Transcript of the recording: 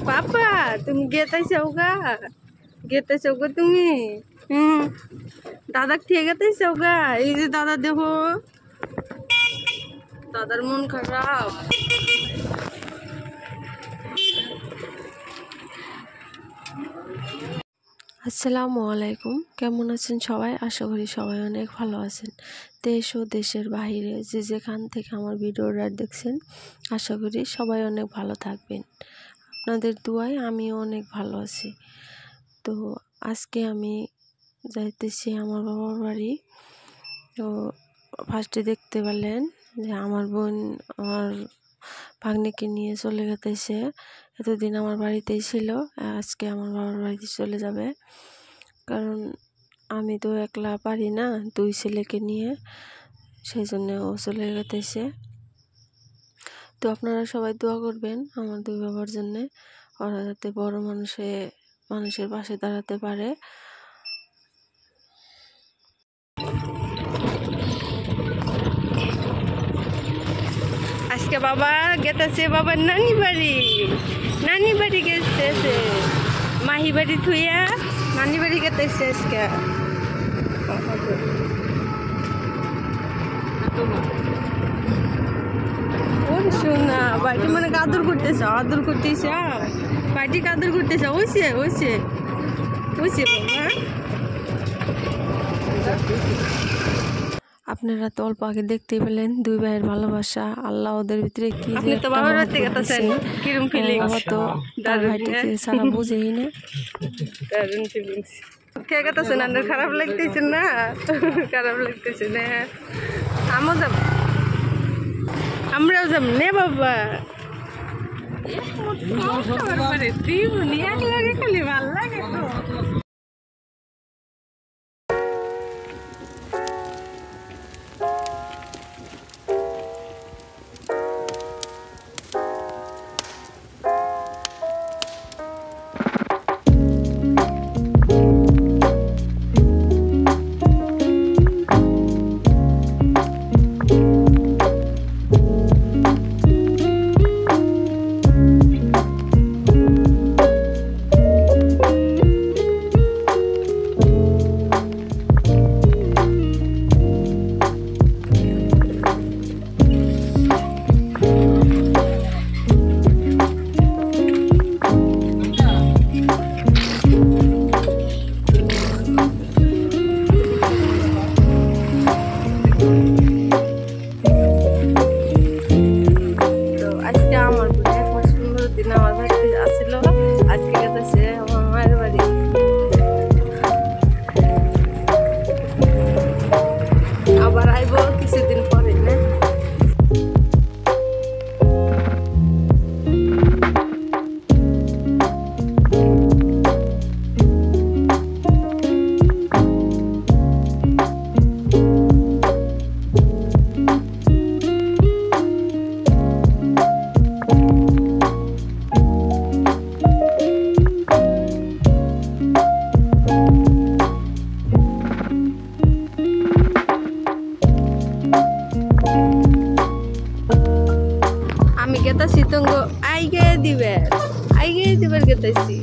पापा तुम गेतायसावगा गेतायसावगा तुम्ही दादा ठिया गेतायसावगा এই যে দাদা দেখো দাদার মন খারাপ আসসালামু আলাইকুম কেমন আছেন সবাই আশা করি সবাই অনেক ভালো আছেন দেশ ও দেশের বাইরে যে যেখান থেকে আমার ভিডিওটা দেখছেন আশা করি সবাই অনেক ভালো থাকবেন আপনাদের দোয়ায় আমিও অনেক ভালো আছি তো আজকে আমি যাইতেছি আমার বাবার বাড়ি তো ফার্স্টে দেখতে পেলেন যে আমার বোন আমার ভাগ্নিকে নিয়ে চলে গেছে এতদিন আমার বাড়িতেই ছিল আজকে আমার বাবার বাড়িতে চলে যাবে কারণ আমি তো একলা পারি না দুই ছেলেকে নিয়ে সেই জন্য ও চলে গেছে তো আপনারা সবাই দোয়া করবেন আমার দুই বাবার জন্য ওরা যাতে বড় মানুষের পাশে দাঁড়াতে পারে আজকে বাবা গেতেছে বাবার নানি বাড়ি গেতেছে মাহি বাড়ি থুইয়া নানি বাড়ি গেতেছে আজকে শোনা বাড়ি মানে আদর করতেছ বাড়ি আদর করতেছ ওইছে বাবা আপনারা তো অল্প আগে দেখতে পেলেন দুই ভাইয়ের ভালোবাসা আল্লাহ ওদের ভিতরে কি তো তার ভাইটাকে সারা বুঝেই না খারাপ লাগতেছে না আমরাও যাব নে বাবা খালি ভাল লাগে আমি গেতাছি তো আইগে দিবে গেতাছি